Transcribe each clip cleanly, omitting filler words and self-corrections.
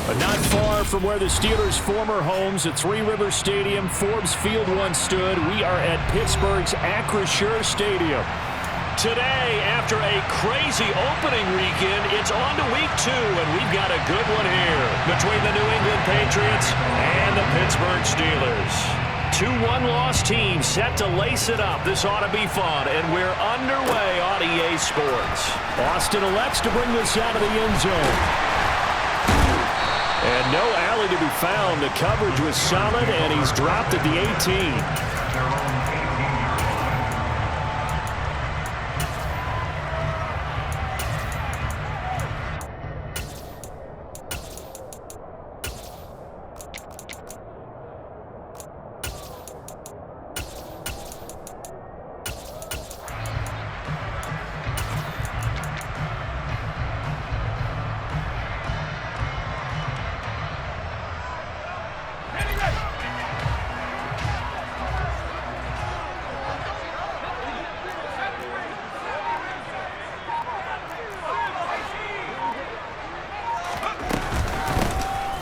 Not far from where the Steelers' former homes at Three Rivers Stadium, Forbes Field once stood, we are at Pittsburgh's Acrisure Stadium. Today, after a crazy opening weekend, it's on to week 2, and we've got a good one here between the New England Patriots and the Pittsburgh Steelers. 2 one-loss teams set to lace it up. This ought to be fun, and we're underway on EA Sports. Austin elects to bring this out of the end zone. And no alley to be found. The coverage was solid, and he's dropped at the 18.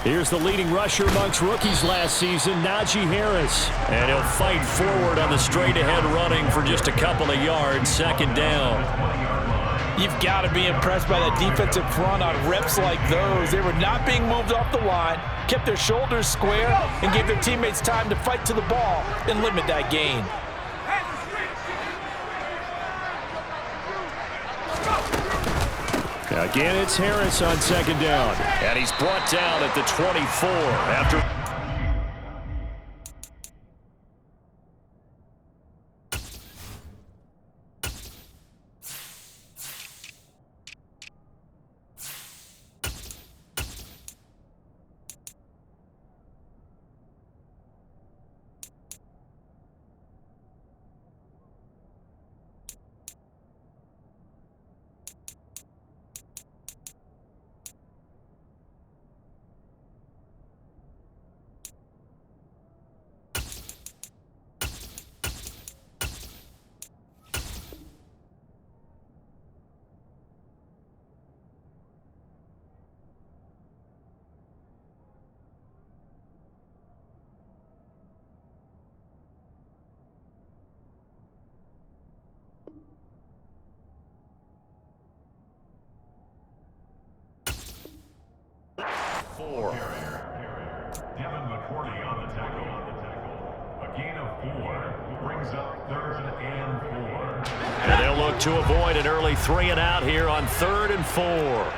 Here's the leading rusher amongst rookies last season, Najee Harris. And he'll fight forward on the straight-ahead running for just a couple of yards, second down. You've got to be impressed by that defensive front on reps like those. They were not being moved off the line, kept their shoulders square, and gave their teammates time to fight to the ball and limit that gain. Again, it's Harris on second down. And he's brought down at the 24 after... Devin McCourty on the tackle. A gain of 4 brings up 3rd and 4. And they'll look to avoid an early 3 and out here on 3rd and 4.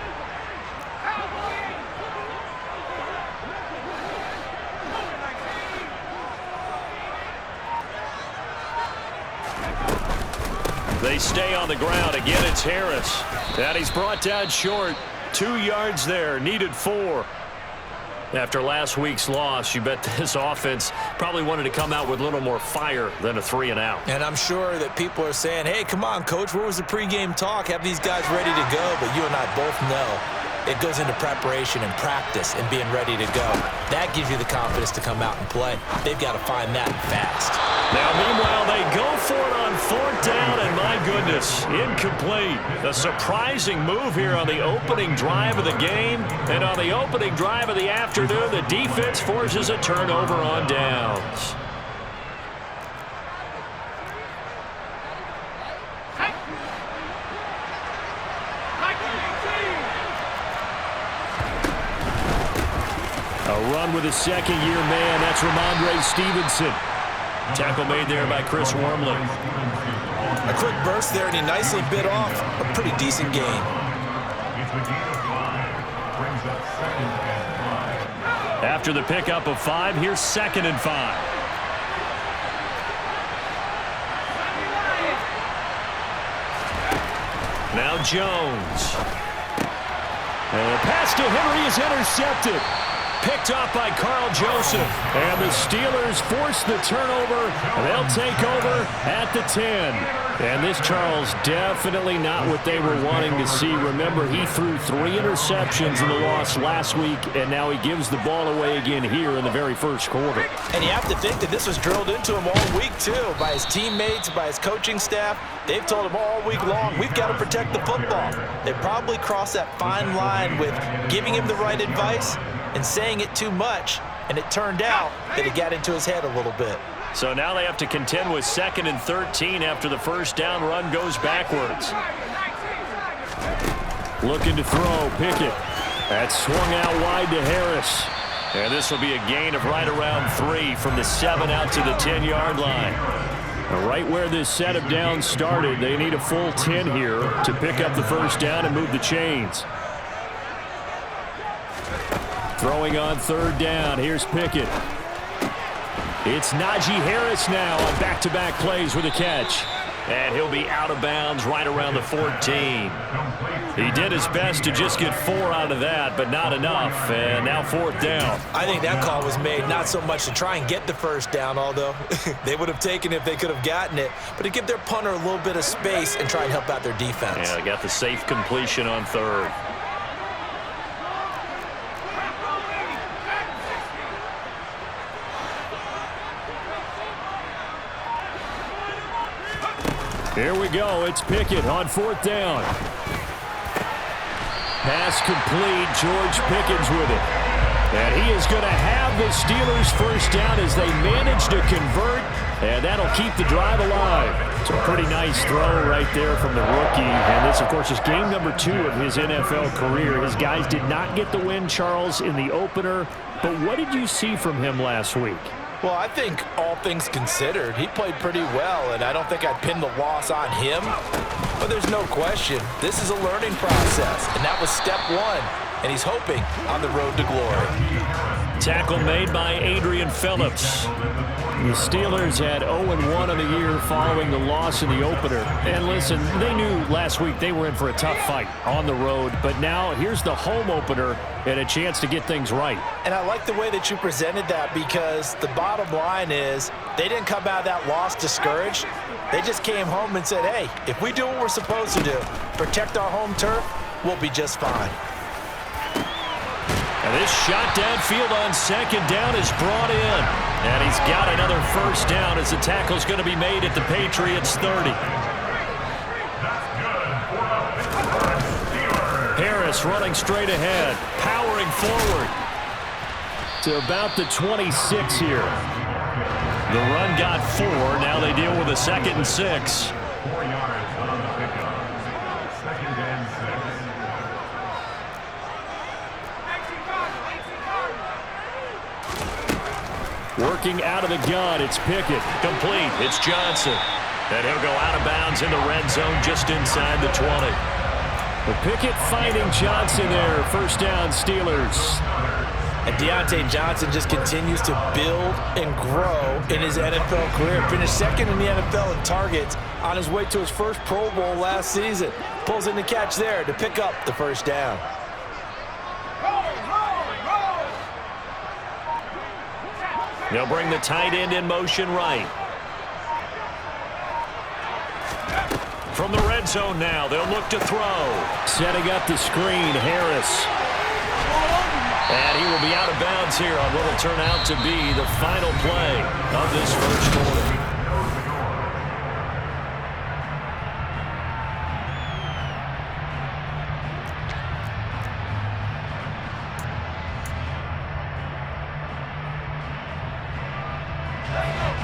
They stay on the ground. Again, it's Harris. And he's brought down short. 2 yards there, needed 4. After last week's loss, you bet this offense probably wanted to come out with a little more fire than a 3 and out. And I'm sure that people are saying, hey, come on, Coach, where was the pregame talk? Have these guys ready to go? But you and I both know it goes into preparation and practice and being ready to go. That gives you the confidence to come out and play. They've got to find that fast. Now, meanwhile, they go for it on 4th down, and my goodness, incomplete. A surprising move here on the opening drive of the game, and on the opening drive of the afternoon, the defense forces a turnover on downs. A run with a second-year man. That's Ramondre Stevenson. Tackle made there by Chris Wormley. A quick burst there, and he nicely bit off a pretty decent gain. After the pickup of 5, here's 2nd and 5. Now Jones. And the pass to Henry is intercepted. Picked off by Carl Joseph. And the Steelers force the turnover. They'll take over at the 10. And this, Charles, definitely not what they were wanting to see. Remember, he threw 3 interceptions in the loss last week, and now he gives the ball away again here in the very first quarter. And you have to think that this was drilled into him all week, too, by his teammates, by his coaching staff. They've told him all week long, we've got to protect the football. They probably crossed that fine line with giving him the right advice and saying it too much, and it turned out that it got into his head a little bit. So now they have to contend with 2nd and 13 after the first down run goes backwards. Looking to throw, Pickett. That's swung out wide to Harris. And this will be a gain of right around 3 from the 7 out to the 10-yard line. Right where this set of downs started, they need a full 10 here to pick up the first down and move the chains. Throwing on 3rd down, here's Pickett. It's Najee Harris now on back-to-back plays with a catch. And he'll be out of bounds right around the 14. He did his best to just get 4 out of that, but not enough. And now 4th down. I think that call was made not so much to try and get the first down, although they would have taken it if they could have gotten it, but to give their punter a little bit of space and try and help out their defense. Yeah, they got the safe completion on 3rd. Here we go. It's Pickett on 4th down. Pass complete. George Pickens with it. And he is going to have the Steelers first down as they manage to convert. And that'll keep the drive alive. It's a pretty nice throw right there from the rookie. And this, of course, is game number 2 of his NFL career. His guys did not get the win, Charles, in the opener. But what did you see from him last week? Well, I think all things considered, he played pretty well, and I don't think I'd pin the loss on him. But there's no question, this is a learning process, and that was step 1, and he's hoping on the road to glory. Tackle made by Adrian Phillips. The Steelers had 0-1 on the year following the loss in the opener. And listen, they knew last week they were in for a tough fight on the road, but now here's the home opener and a chance to get things right. And I like the way that you presented that, because the bottom line is they didn't come out of that loss discouraged. They just came home and said, hey, if we do what we're supposed to do, protect our home turf, we'll be just fine. And this shot downfield on 2nd down is brought in. And he's got another first down as the tackle's going to be made at the Patriots 30. Harris running straight ahead, powering forward to about the 26 here. The run got 4. Now they deal with a 2nd and 6. 4 yards on the pickup. 2nd and 6. Working out of the gun, it's Pickett. Complete. It's Johnson. And he'll go out of bounds in the red zone just inside the 20. Well, Pickett finding Johnson there. First down, Steelers. And Deontay Johnson just continues to build and grow in his NFL career. Finished 2nd in the NFL in targets on his way to his first Pro Bowl last season. Pulls in the catch there to pick up the first down. They'll bring the tight end in motion right. From the red zone now, they'll look to throw. Setting up the screen, Harris. And he will be out of bounds here on what will turn out to be the final play of this first quarter.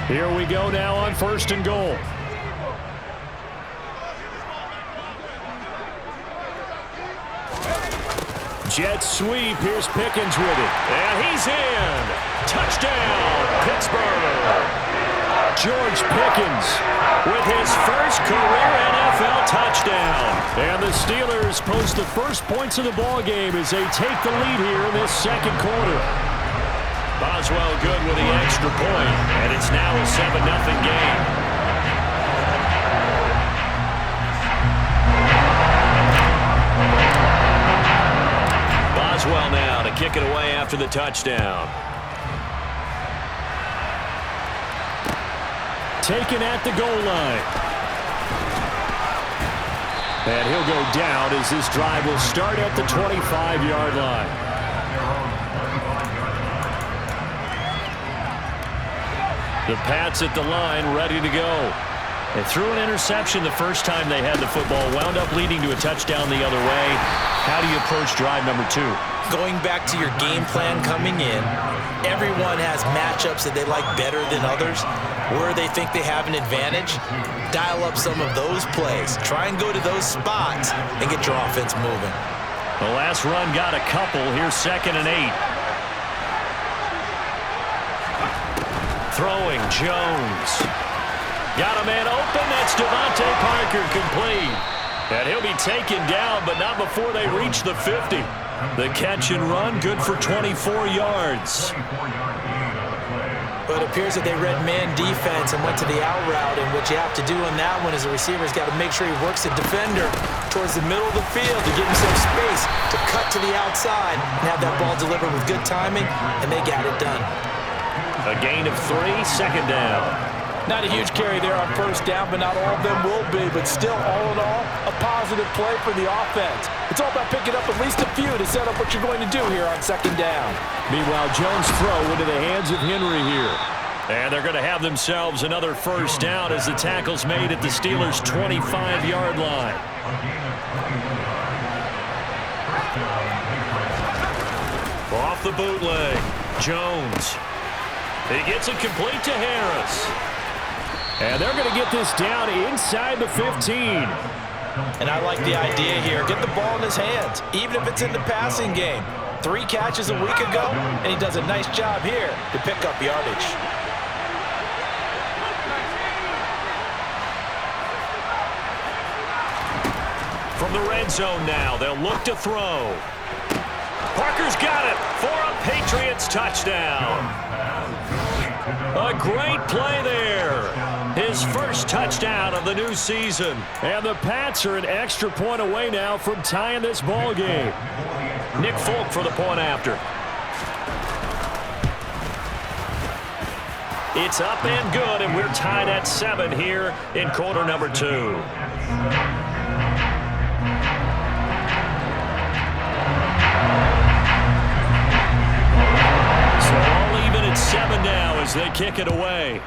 Here we go now on 1st and goal. Jet sweep. Here's Pickens with it. And he's in. Touchdown, Pittsburgh. George Pickens with his first career NFL touchdown. And the Steelers post the first points of the ball game as they take the lead here in this 2nd quarter. Boswell good with the extra point, and it's now a 7-0 game. Boswell now to kick it away after the touchdown. Taken at the goal line. And he'll go down as this drive will start at the 25-yard line. The Pats at the line, ready to go. They threw an interception the first time they had the football, wound up leading to a touchdown the other way. How do you approach drive number 2? Going back to your game plan coming in, everyone has matchups that they like better than others. Where they think they have an advantage, dial up some of those plays. Try and go to those spots and get your offense moving. The last run got a couple. Here's 2nd and 8. Throwing, Jones. Got a man open. That's Devontae Parker, complete. And he'll be taken down, but not before they reach the 50. The catch and run, good for 24 yards. But it appears that they read man defense and went to the out route, and what you have to do on that one is the receiver's got to make sure he works the defender towards the middle of the field to give himself space to cut to the outside and have that ball delivered with good timing, and they got it done. A gain of 3, 2nd down. Not a huge carry there on 1st down, but not all of them will be. But still, all in all, a positive play for the offense. It's all about picking up at least a few to set up what you're going to do here on 2nd down. Meanwhile, Jones' throw into the hands of Henry here. And they're going to have themselves another 1st down as the tackle's made at the Steelers' 25-yard line. Off the bootleg, Jones. He gets it complete to Harris. And they're going to get this down inside the 15. And I like the idea here. Get the ball in his hands, even if it's in the passing game. 3 catches a week ago, and he does a nice job here to pick up yardage. From the red zone now, they'll look to throw. Parker's got it for a Patriots touchdown. A great play there. His first touchdown of the new season. And the Pats are an extra point away now from tying this ball game. Nick Folk for the point after. It's up and good, and we're tied at 7 here in quarter number 2. So all even at 7 now as they kick it away.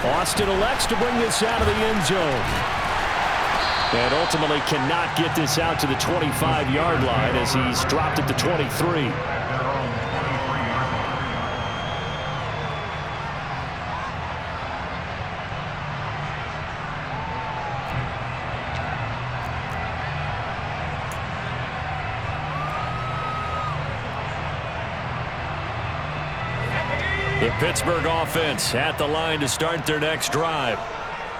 Austin elects to bring this out of the end zone. And ultimately cannot get this out to the 25-yard line as he's dropped it to 23. The Pittsburgh offense at the line to start their next drive.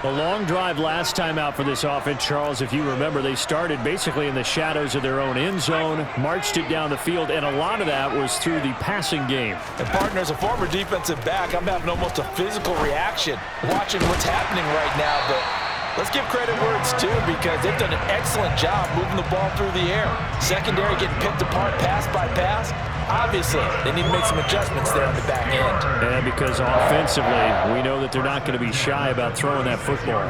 A long drive last time out for this offense, Charles. If you remember, they started basically in the shadows of their own end zone, marched it down the field, and a lot of that was through the passing game. And partner, as a former defensive back, I'm having almost a physical reaction watching what's happening right now. But let's give credit where it's due, because they've done an excellent job moving the ball through the air. Secondary getting picked apart pass by pass. Obviously, they need to make some adjustments there on the back end. And because offensively, we know that they're not going to be shy about throwing that football.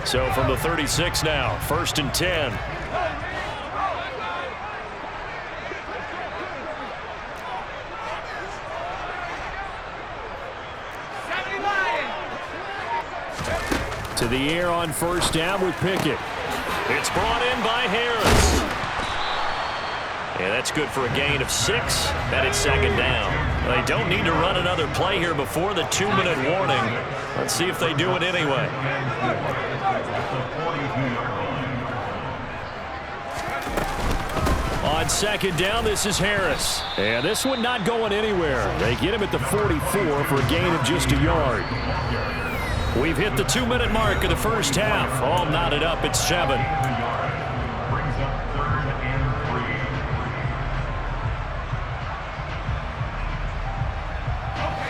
So from the 36 now, 1st and 10. To the air on 1st down with Pickett. It's brought in by Harris. Yeah, that's good for a gain of 6. That is 2nd down. They don't need to run another play here before the 2-minute warning. Let's see if they do it anyway. On 2nd down, this is Harris. And this one not going anywhere. They get him at the 44 for a gain of just a yard. We've hit the 2-minute mark of the first half. All knotted up at 7.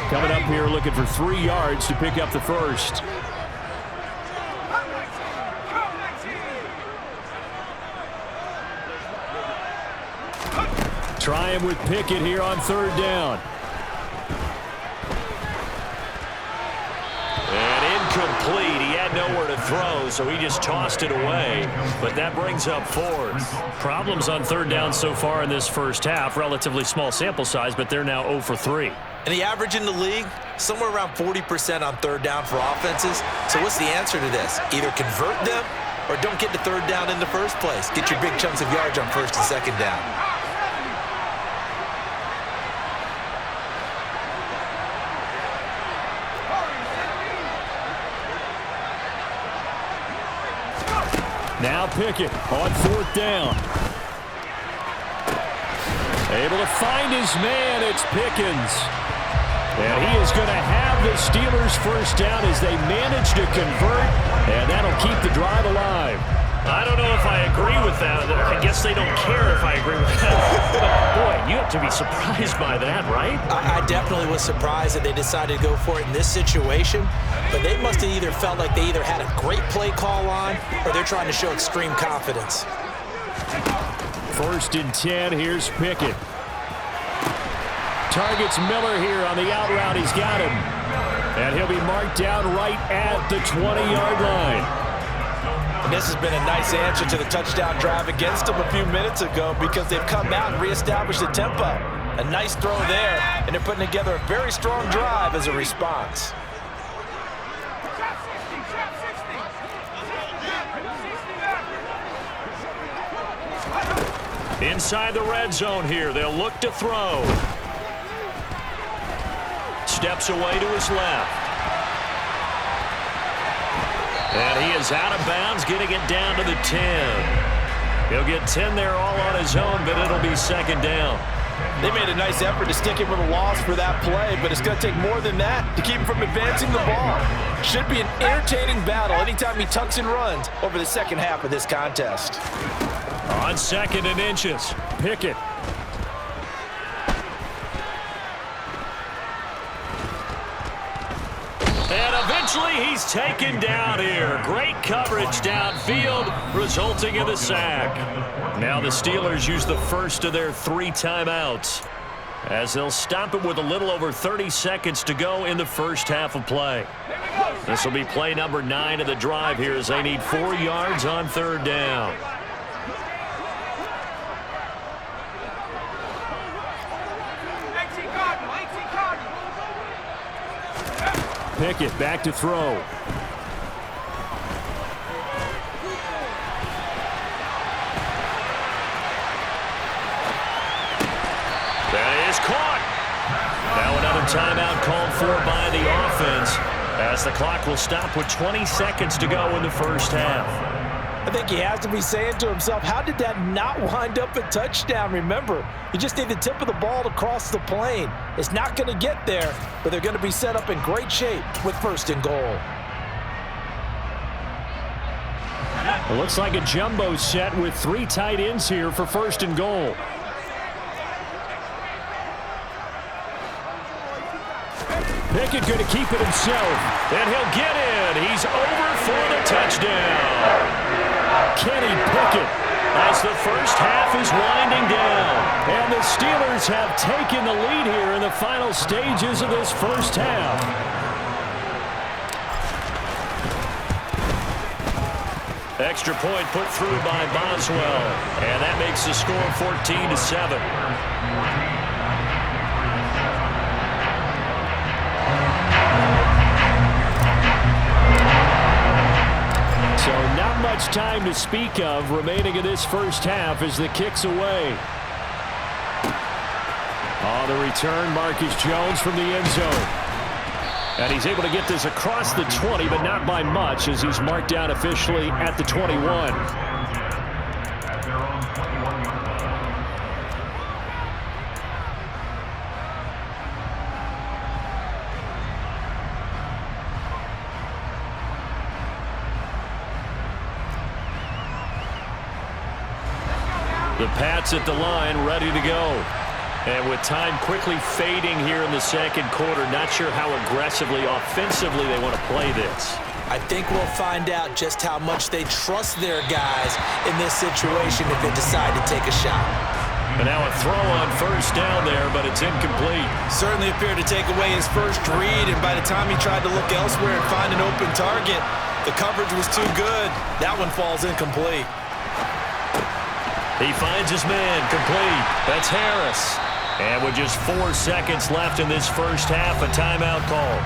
Coming up here looking for 3 yards to pick up the first. Try him with Pickett here on 3rd down. And incomplete. He had nowhere to throw, so he just tossed it away. But that brings up 4th. Problems on 3rd down so far in this first half. Relatively small sample size, but they're now 0 for 3. And the average in the league, somewhere around 40% on third down for offenses. So what's the answer to this? Either convert them or don't get to third down in the first place. Get your big chunks of yards on first and second down. Now Pickens on fourth down. Able to find his man. It's Pickens. And he is going to have the Steelers first down as they manage to convert, and that'll keep the drive alive. I don't know if I agree with that. I guess they don't care if I agree with that. But, boy, you have to be surprised by that, right? I definitely was surprised that they decided to go for it in this situation, but they must have either felt like they either had a great play call on or they're trying to show extreme confidence. First and 10, here's Pickett. Targets Miller here on the out route. He's got him. And he'll be marked down right at the 20-yard line. And this has been a nice answer to the touchdown drive against them a few minutes ago because they've come out and reestablished the tempo. A nice throw there, and they're putting together a very strong drive as a response. Inside the red zone here, they'll look to throw. Steps away to his left. And he is out of bounds, getting it down to the 10. He'll get 10 there all on his own, but it'll be second down. They made a nice effort to stick him with a loss for that play, but it's going to take more than that to keep him from advancing the ball. Should be an entertaining battle anytime he tucks and runs over the second half of this contest. On second and inches, Pickett. And eventually he's taken down here. Great coverage downfield, resulting in the sack. Now the Steelers use the first of their 3 timeouts as they'll stop it with a little over 30 seconds to go in the first half of play. This will be play number 9 of the drive here as they need 4 yards on third down. Pickett back to throw. That is caught. Now another timeout called for by the offense as the clock will stop with 20 seconds to go in the first half. I think he has to be saying to himself, how did that not wind up a touchdown? Remember, you just need the tip of the ball to cross the plane. It's not going to get there, but they're going to be set up in great shape with first and goal. It looks like a jumbo set with 3 tight ends here for first and goal. Pickett going to keep it himself, and he'll get in. He's over for the touchdown. Kenny Pickett as the first half is winding down. And the Steelers have taken the lead here in the final stages of this first half. Extra point put through by Boswell, and that makes the score 14-7. So not much time to speak of remaining in this first half as the kick's away. On the return, Marcus Jones from the end zone. And he's able to get this across the 20, but not by much as he's marked down officially at the 21. The Pats at the line, ready to go. And with time quickly fading here in the second quarter, not sure how aggressively, offensively they want to play this. I think we'll find out just how much they trust their guys in this situation if they decide to take a shot. And now a throw on first down there, but it's incomplete. Certainly appeared to take away his first read, and by the time he tried to look elsewhere and find an open target, the coverage was too good. That one falls incomplete. He finds his man, complete. That's Harris. And with just 4 seconds left in this first half, a timeout call.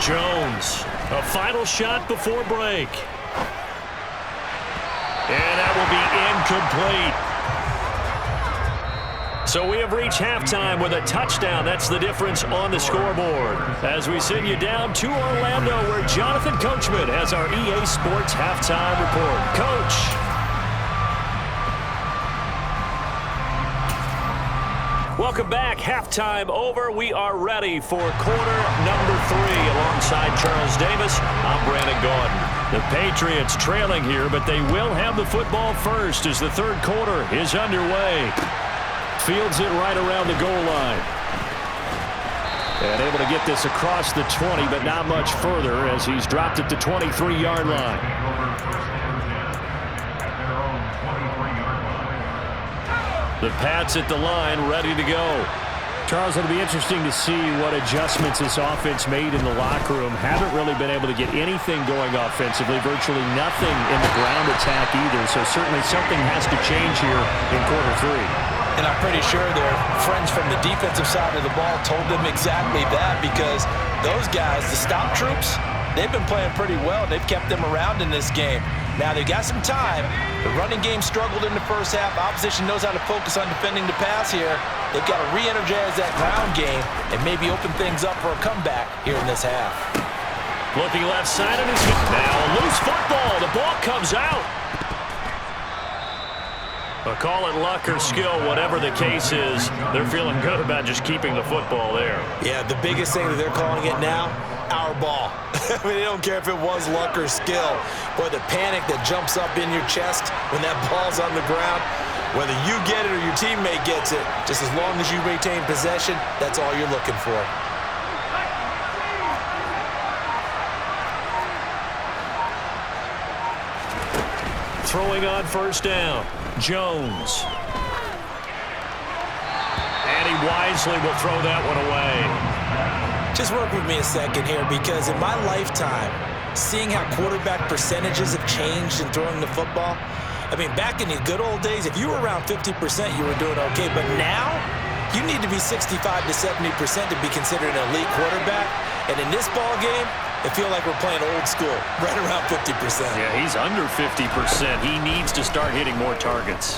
Jones, a final shot before break. And that will be incomplete. So we have reached halftime with a touchdown. That's the difference on the scoreboard. As we send you down to Orlando, where Jonathan Coachman has our EA Sports halftime report. Coach. Welcome back. Halftime over. We are ready for quarter number 3 alongside Charles Davis. I'm Brandon Gordon. The Patriots trailing here, but they will have the football first as the third quarter is underway. Fields it right around the goal line. And able to get this across the 20, but not much further as he's dropped it to 23-yard line. The Pats at the line, ready to go. Charles, it'll be interesting to see what adjustments this offense made in the locker room. Haven't really been able to get anything going offensively, virtually nothing in the ground attack either. So certainly something has to change here in quarter 3. And I'm pretty sure their friends from the defensive side of the ball told them exactly that, because those guys, the stop troops, they've been playing pretty well. They've kept them around in this game. Now, they've got some time. The running game struggled in the first half. Opposition knows how to focus on defending the pass here. They've got to re-energize that ground game and maybe open things up for a comeback here in this half. Looking left side of his hip. Now a loose football. The ball comes out. But call it luck or skill, whatever the case is, they're feeling good about just keeping the football there. Yeah, the biggest thing that they're calling it now, our ball. I mean, they don't care if it was luck or skill. Boy, the panic that jumps up in your chest when that ball's on the ground, whether you get it or your teammate gets it, just as long as you retain possession, that's all you're looking for. Throwing on first down, Jones. And he wisely will throw that one away. Just work with me a second here, because in my lifetime, seeing how quarterback percentages have changed in throwing the football, I mean, back in the good old days, if you were around 50%, you were doing okay. But now, you need to be 65 to 70% to be considered an elite quarterback. And in this ball game, I feel like we're playing old school, right around 50%. Yeah, he's under 50%. He needs to start hitting more targets.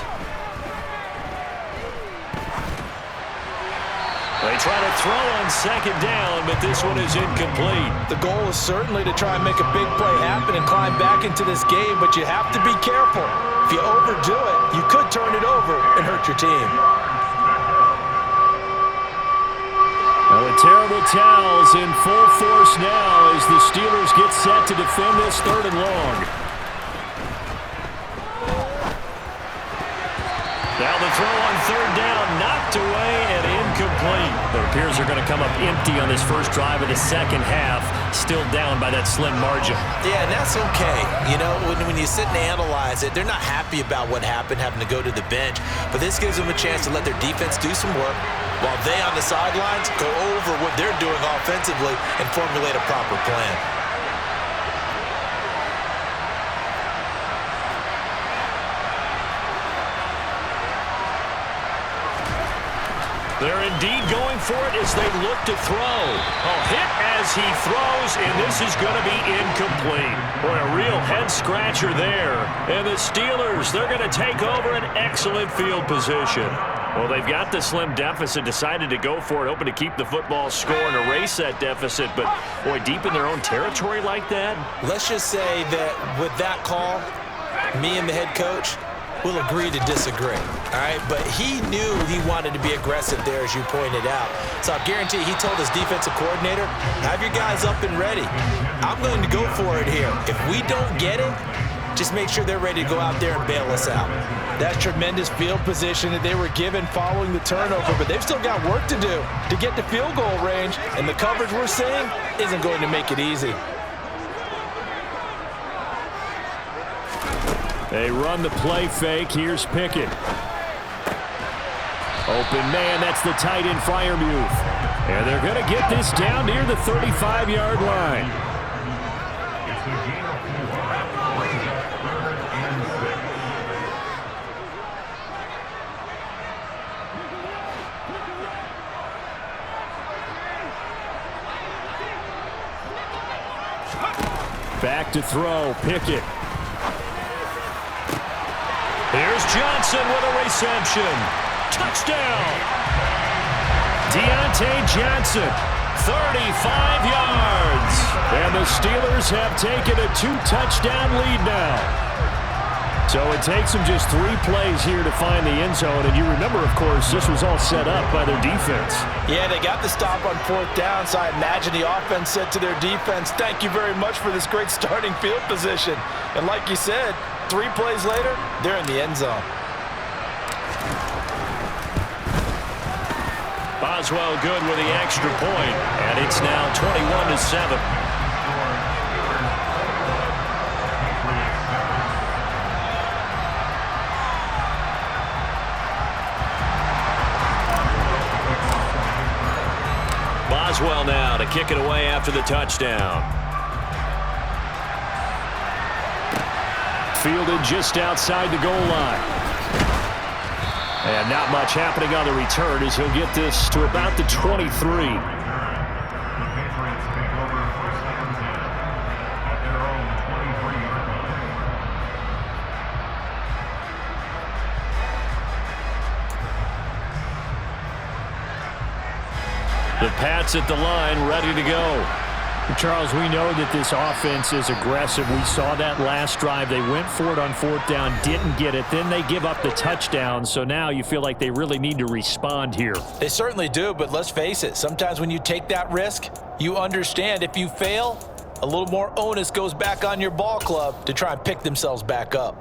They try to throw on second down, but this one is incomplete. The goal is certainly to try and make a big play happen and climb back into this game, but you have to be careful. If you overdo it, you could turn it over and hurt your team. Well, the terrible towels in full force now as the Steelers get set to defend this 3rd and long. Now the throw on 3rd down, knocked away and incomplete. It appears they're going to come up empty on this first drive of the second half, still down by that slim margin. Yeah, and that's okay. You know, when you sit and analyze it, they're not happy about what happened, having to go to the bench. But this gives them a chance to let their defense do some work while they on the sidelines go over what they're doing offensively and formulate a proper plan. They're indeed going for it as they look to throw. A hit as he throws, and this is going to be incomplete. Boy, a real head-scratcher there. And the Steelers, they're going to take over an excellent field position. Well, they've got the slim deficit, decided to go for it, hoping to keep the football score and erase that deficit. But, boy, deep in their own territory like that. Let's just say that with that call, me and the head coach will agree to disagree, all right? But he knew he wanted to be aggressive there, as you pointed out. So I guarantee he told his defensive coordinator, have your guys up and ready. I'm going to go for it here. If we don't get it, just make sure they're ready to go out there and bail us out. That's tremendous field position that they were given following the turnover, but they've still got work to do to get to field goal range, and the coverage we're seeing isn't going to make it easy. They run the play fake. Here's Pickens. Open man, that's the tight end Freiermuth. And they're going to get this down near the 35-yard line. It's a gain of 4. Brings up 3rd and 6. Back to throw, Pickett. Here's Johnson with a reception. Touchdown! Deontay Johnson, 35 yards. And the Steelers have taken a 2-touchdown lead now. So it takes them just 3 plays here to find the end zone. And you remember, of course, this was all set up by their defense. Yeah, they got the stop on 4th down, so I imagine the offense said to their defense, thank you very much for this great starting field position. And like you said, 3 plays later, they're in the end zone. Boswell good with the extra point, and it's now 21-7. Boswell now to kick it away after the touchdown. Fielded just outside the goal line. And not much happening on the return as he'll get this to about the 23. The Patriots take over first and 10 at their own 23-yard line. The Pats at the line, ready to go. Charles, we know that this offense is aggressive. We saw that last drive. They went for it on 4th down, didn't get it. Then they give up the touchdown. So now you feel like they really need to respond here. They certainly do, but let's face it. Sometimes when you take that risk, you understand if you fail, a little more onus goes back on your ball club to try and pick themselves back up.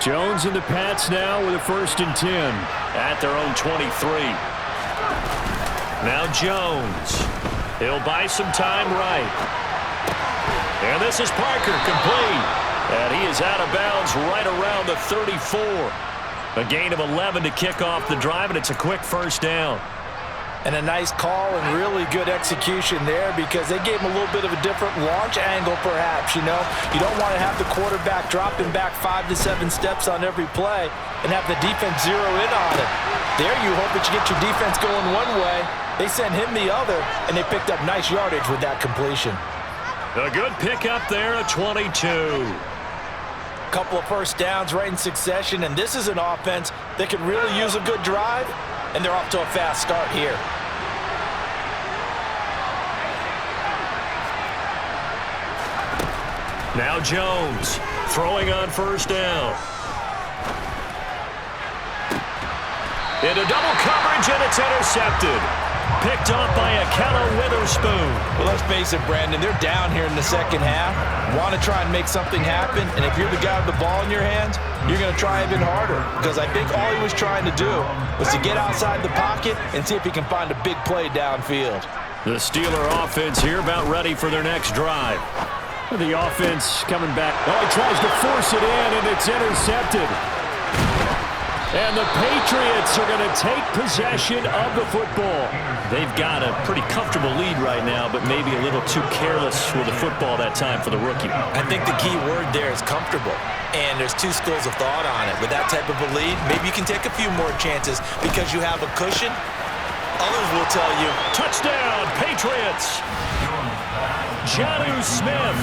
Jones and the Pats now with a 1st and 10 at their own 23. Now Jones. He'll buy some time right. And this is Parker, complete. And he is out of bounds right around the 34. A gain of 11 to kick off the drive, and it's a quick 1st down. And a nice call and really good execution there because they gave him a little bit of a different launch angle perhaps, you know. You don't want to have the quarterback dropping back 5 to 7 steps on every play and have the defense zero in on it. There you hope that you get your defense going one way. They sent him the other, and they picked up nice yardage with that completion. A good pickup there at 22. Couple of 1st downs right in succession, and this is an offense that could really use a good drive, and they're off to a fast start here. Now Jones throwing on 1st down. Into double coverage, and it's intercepted. Picked off by Akello Witherspoon. Well, let's face it, Brandon, they're down here in the 2nd half. Want to try and make something happen, and if you're the guy with the ball in your hands, you're going to try even harder because I think all he was trying to do was to get outside the pocket and see if he can find a big play downfield. The Steeler offense here about ready for their next drive. The offense coming back. Oh, he tries to force it in, and it's intercepted. And the Patriots are going to take possession of the football. They've got a pretty comfortable lead right now, but maybe a little too careless with the football that time for the rookie. I think the key word there is comfortable. And there's 2 schools of thought on it. With that type of a lead, maybe you can take a few more chances because you have a cushion. Others will tell you, touchdown, Patriots! Jonnu Smith,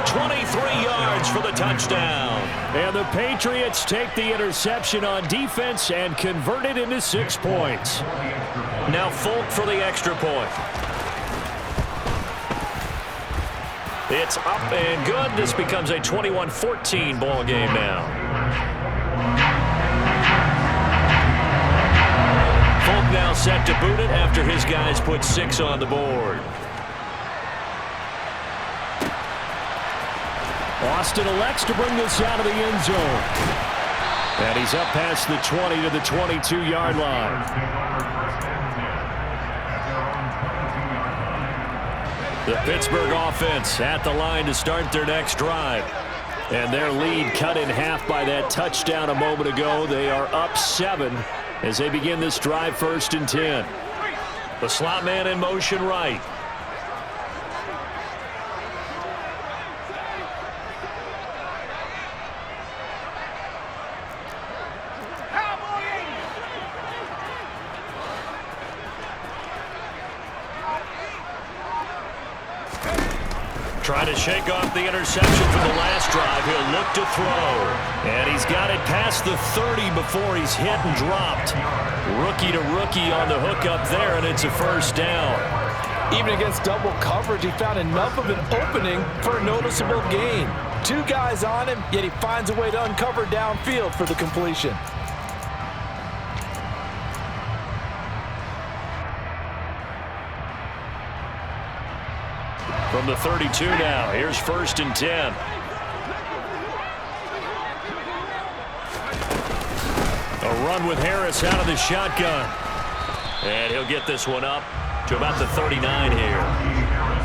23 yards for the touchdown. And the Patriots take the interception on defense and convert it into 6 points. Now Folk for the extra point. It's up and good. This becomes a 21-14 ball game now. Folk now set to boot it after his guys put 6 on the board. Austin elects to bring this out of the end zone. And he's up past the 20 to the 22-yard line. The Pittsburgh offense at the line to start their next drive. And their lead cut in half by that touchdown a moment ago. They are up 7 as they begin this drive, 1st and 10. The slot man in motion right. Trying to shake off the interception from the last drive. He'll look to throw. And he's got it past the 30 before he's hit and dropped. Rookie to rookie on the hook up there, and it's a 1st down. Even against double coverage, he found enough of an opening for a noticeable gain. 2 guys on him, yet he finds a way to uncover downfield for the completion. From the 32 now, here's 1st and 10. A run with Harris out of the shotgun. And he'll get this one up to about the 39 here.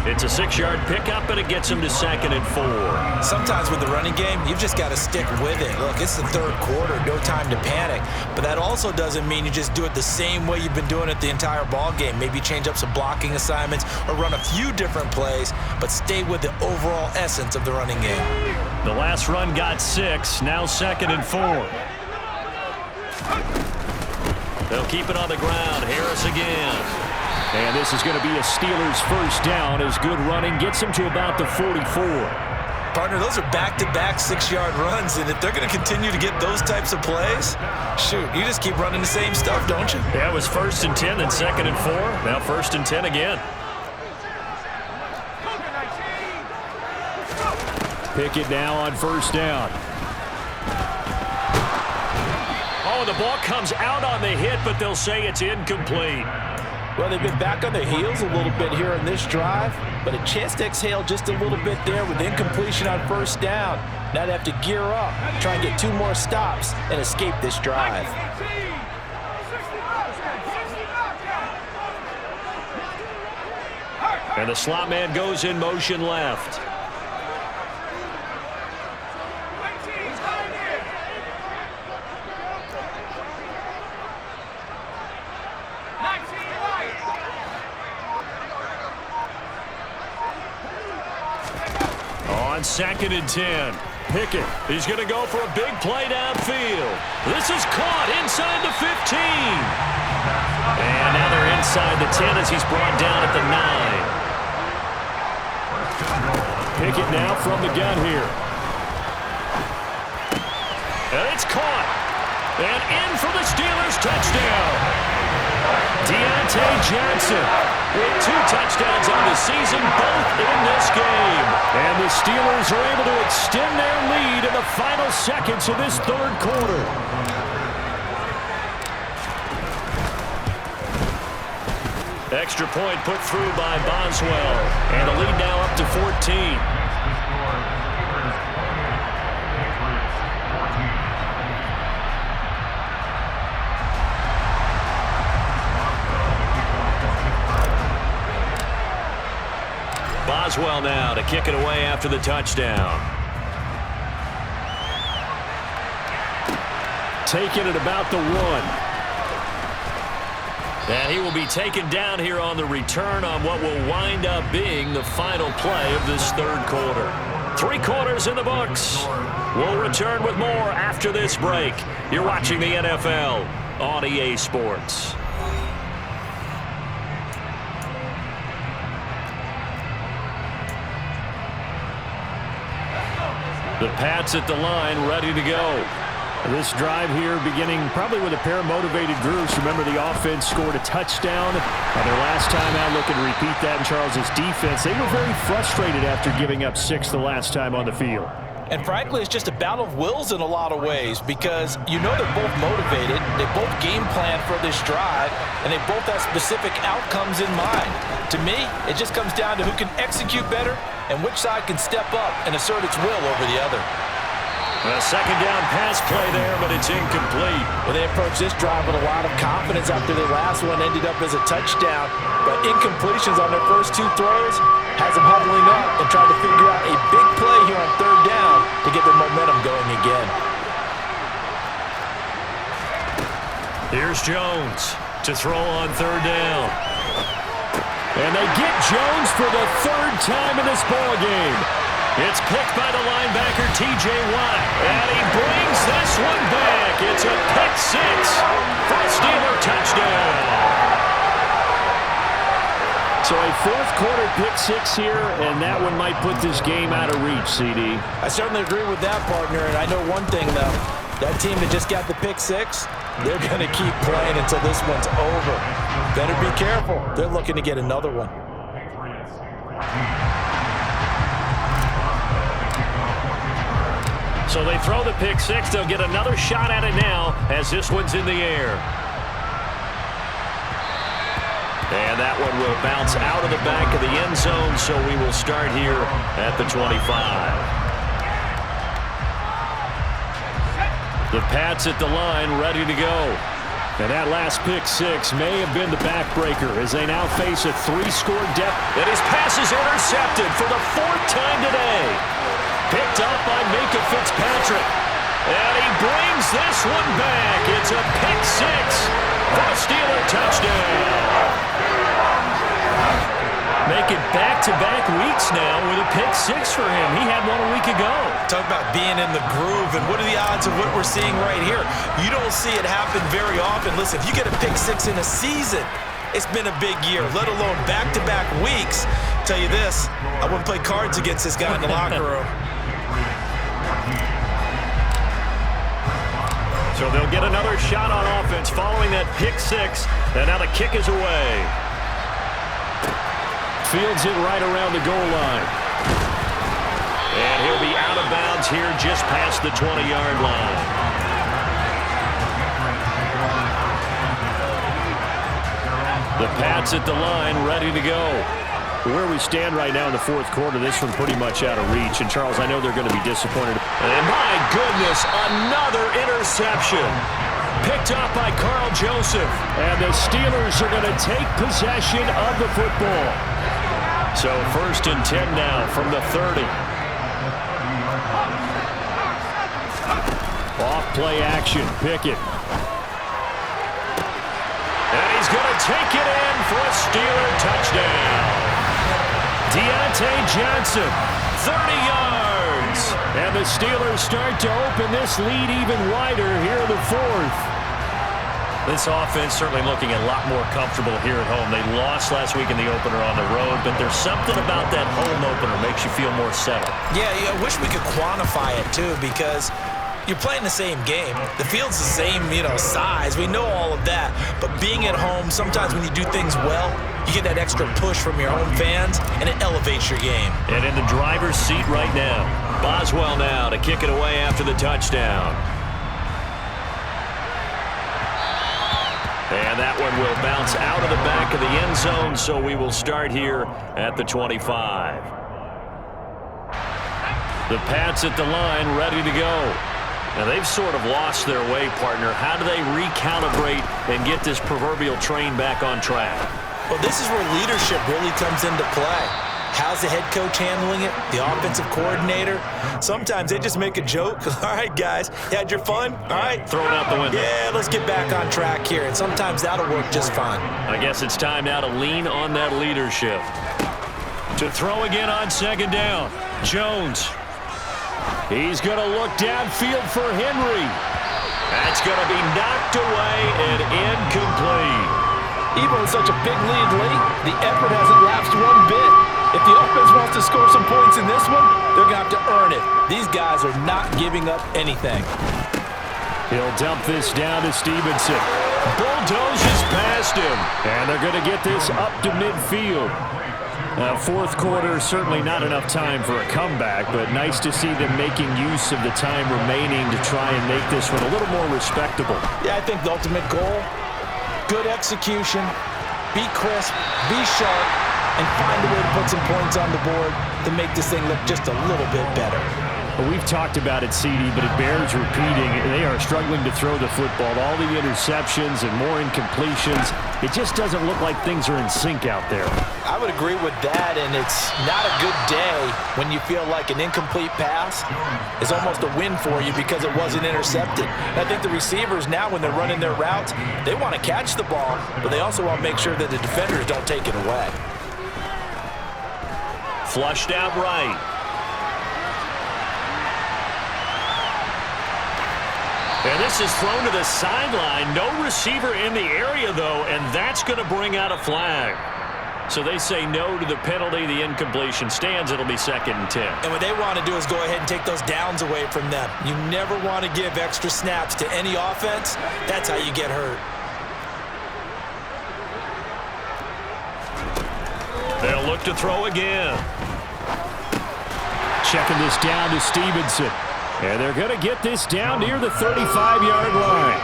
It's a 6-yard pickup, and it gets him to 2nd and 4. Sometimes with the running game, you've just got to stick with it. Look, it's the 3rd quarter, no time to panic. But that also doesn't mean you just do it the same way you've been doing it the entire ball game. Maybe change up some blocking assignments or run a few different plays, but stay with the overall essence of the running game. The last run got 6, now 2nd and 4. They'll keep it on the ground. Harris again. And this is going to be a Steelers 1st down as good running gets him to about the 44. Partner, those are back-to-back 6-yard runs, and if they're going to continue to get those types of plays, shoot, you just keep running the same stuff, don't you? Yeah, it was 1st and 10, then 2nd and 4. Now 1st and 10 again. Pickett now on 1st down. Oh, the ball comes out on the hit, but they'll say it's incomplete. Well, they've been back on their heels a little bit here in this drive, but a chance to exhale just a little bit there with incompletion on 1st down. Now they have to gear up, try and get 2 more stops, and escape this drive. And the slot man goes in motion left. On 2nd and 10. Pickett, he's going to go for a big play downfield. This is caught inside the 15. And now they're inside the 10 as he's brought down at the 9. Pickett now from the gun here. And it's caught. And in for the Steelers touchdown. Deontay Johnson with 2 touchdowns on the season, both in this game. And the Steelers are able to extend their lead in the final seconds of this 3rd quarter. Extra point put through by Boswell. And the lead now up to 14. Boswell now to kick it away after the touchdown. Taking it about the 1. And he will be taken down here on the return on what will wind up being the final play of this 3rd quarter. 3 quarters in the books. We'll return with more after this break. You're watching the NFL on EA Sports. The Pats at the line, ready to go. This drive here beginning probably with a pair of motivated groups. Remember, the offense scored a touchdown on their last time out. Looking to repeat that in Charles's defense. They were very frustrated after giving up 6 the last time on the field. And frankly, it's just a battle of wills in a lot of ways because you know they're both motivated, they both game plan for this drive, and they both have specific outcomes in mind. To me, it just comes down to who can execute better and which side can step up and assert its will over the other. A second down pass play there, but it's incomplete. Well, they approached this drive with a lot of confidence after their last one ended up as a touchdown. But incompletions on their first two throws has them huddling up and trying to figure out a big play here on third down to get their momentum going again. Here's Jones to throw on third down. And they get Jones for the third time in this ballgame. It's picked by the linebacker, T.J. Watt. And he brings this one back. It's a pick six for a Steeler touchdown. So a fourth-quarter pick six here, and that one might put this game out of reach, CD. I certainly agree with that, partner. And I know one thing, though. That team that just got the pick six, they're going to keep playing until this one's over. Better be careful. They're looking to get another one. So they throw the pick six. They'll get another shot at it now as this one's in the air. And that one will bounce out of the back of the end zone, so we will start here at the 25. The Pats at the line, ready to go. And that last pick six may have been the backbreaker as they now face a three-score deficit. And his pass is intercepted for the fourth time today. Picked up by Minka Fitzpatrick. And he brings this one back. It's a pick six for a Steeler touchdown. Making back-to-back weeks now with a pick six for him. He had one a week ago. Talk about being in the groove, and what are the odds of what we're seeing right here? You don't see it happen very often. Listen, if you get a pick six in a season, it's been a big year, let alone back-to-back weeks. Tell you this, I wouldn't play cards against this guy in the locker room. So they'll get another shot on offense following that pick six, and now the kick is away. Fields it right around the goal line. And he'll be out of bounds here just past the 20-yard line. The Pats at the line, ready to go. Where we stand right now in the fourth quarter, this one pretty much out of reach. And, Charles, I know they're going to be disappointed. And, my goodness, another interception. Picked off by Carl Joseph. And the Steelers are going to take possession of the football. So first and 10 now from the 30. Off play action, Pickens. And he's going to take it in for a Steeler touchdown. Deontay Johnson, 30 yards. And the Steelers start to open this lead even wider here in the fourth. This offense certainly looking a lot more comfortable here at home. They lost last week in the opener on the road, but there's something about that home opener makes you feel more settled. Yeah, I wish we could quantify it, too, because you're playing the same game. The field's the same, size. We know all of that. But being at home, sometimes when you do things well, you get that extra push from your home fans, and it elevates your game. And in the driver's seat right now, Boswell now to kick it away after the touchdown. And that one will bounce out of the back of the end zone, so we will start here at the 25. The Pats at the line, ready to go. Now, they've sort of lost their way, partner. How do they recalibrate and get this proverbial train back on track? Well, this is where leadership really comes into play. How's the head coach handling it? The offensive coordinator? Sometimes they just make a joke. All right, guys, you had your fun? All right. Throw it out the window. Yeah, let's get back on track here. And sometimes that'll work just fine. I guess it's time now to lean on that leadership. To throw again on second down. Jones. He's going to look downfield for Henry. That's going to be knocked away and incomplete. Even with such a big lead late, the effort hasn't lapsed one bit. If the offense wants to score some points in this one, they're going to have to earn it. These guys are not giving up anything. He'll dump this down to Stevenson. Bulldozes past him. And they're going to get this up to midfield. Fourth quarter, certainly not enough time for a comeback, but nice to see them making use of the time remaining to try and make this one a little more respectable. Yeah, I think the ultimate goal, good execution, be crisp, be sharp, and find a way to put some points on the board to make this thing look just a little bit better. Well, we've talked about it, CD, but it bears repeating. They are struggling to throw the football. All the interceptions and more incompletions. It just doesn't look like things are in sync out there. I would agree with that, and it's not a good day when you feel like an incomplete pass is almost a win for you because it wasn't intercepted. And I think the receivers now, when they're running their routes, they want to catch the ball, but they also want to make sure that the defenders don't take it away. Flushed out right. And this is thrown to the sideline. No receiver in the area, though, and that's going to bring out a flag. So they say no to the penalty. The incompletion stands. It'll be 2nd and 10. And what they want to do is go ahead and take those downs away from them. You never want to give extra snaps to any offense. That's how you get hurt. They'll look to throw again. Checking this down to Stevenson. And they're going to get this down near the 35-yard line.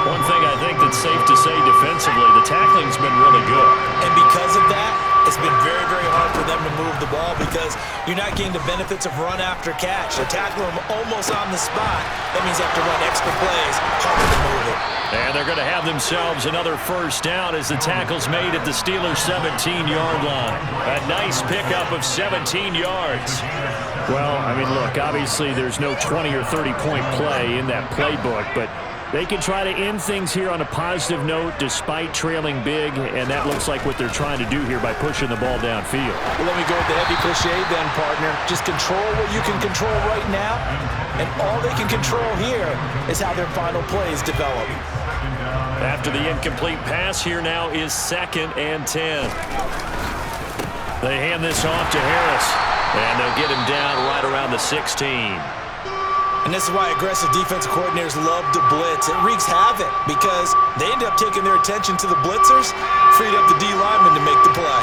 One thing I think that's safe to say defensively, the tackling's been really good. And because of that, it's been very, very hard for them to move the ball because you're not getting the benefits of run after catch. They tackle them almost on the spot. That means they have to run extra plays, harder to move it. And they're going to have themselves another first down as the tackle's made at the Steelers' 17-yard line. A nice pickup of 17 yards. Well, I mean, look, obviously there's no 20 or 30-point play in that playbook, but they can try to end things here on a positive note despite trailing big, and that looks like what they're trying to do here by pushing the ball downfield. Well, let me go with the heavy cliche then, partner. Just control what you can control right now, and all they can control here is how their final plays develop. After the incomplete pass, here now is 2nd and 10. They hand this off to Harris, and they'll get him down right around the 16. And this is why aggressive defensive coordinators love to blitz. It wreaks havoc because they end up taking their attention to the blitzers, freed up the D lineman to make the play.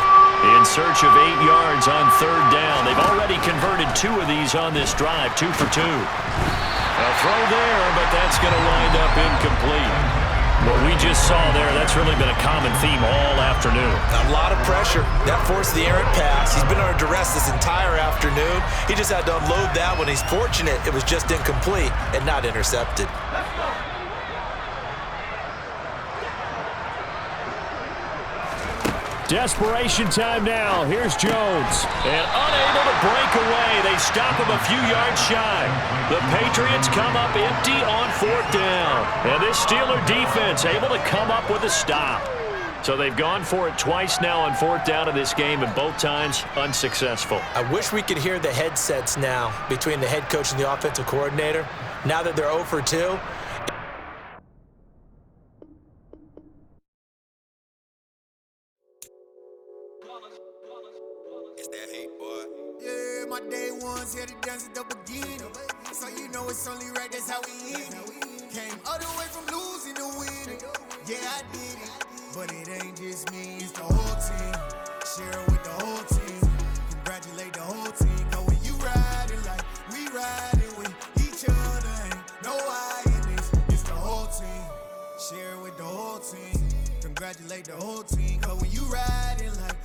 In search of 8 yards on 3rd down. They've already converted 2 of these on this drive, 2 for 2. A throw there, but that's going to wind up incomplete. What we just saw there, that's really been a common theme all afternoon. A lot of pressure. That forced the errant pass. He's been under duress this entire afternoon. He just had to unload that one. He's fortunate it was just incomplete and not intercepted. Desperation time now. Here's Jones. And unable to break away. They stop him a few yards shy. The Patriots come up empty on 4th down. And this Steeler defense able to come up with a stop. So they've gone for it twice now on 4th down in this game, and both times unsuccessful. I wish we could hear the headsets now between the head coach and the offensive coordinator. Now that they're 0 for 2. It's that hate, boy. Yeah, my day ones here to dance at the beginning. So you know it's only right, that's how we eat it. Came all the way from losing to winning. Yeah, I did it. But it ain't just me, it's the whole team. Share it with the whole team. Congratulate the whole team. Cause when you riding like we riding with each other, ain't no I in this. It's the whole team. Share it with the whole team. Congratulate the whole team. Cause when you riding like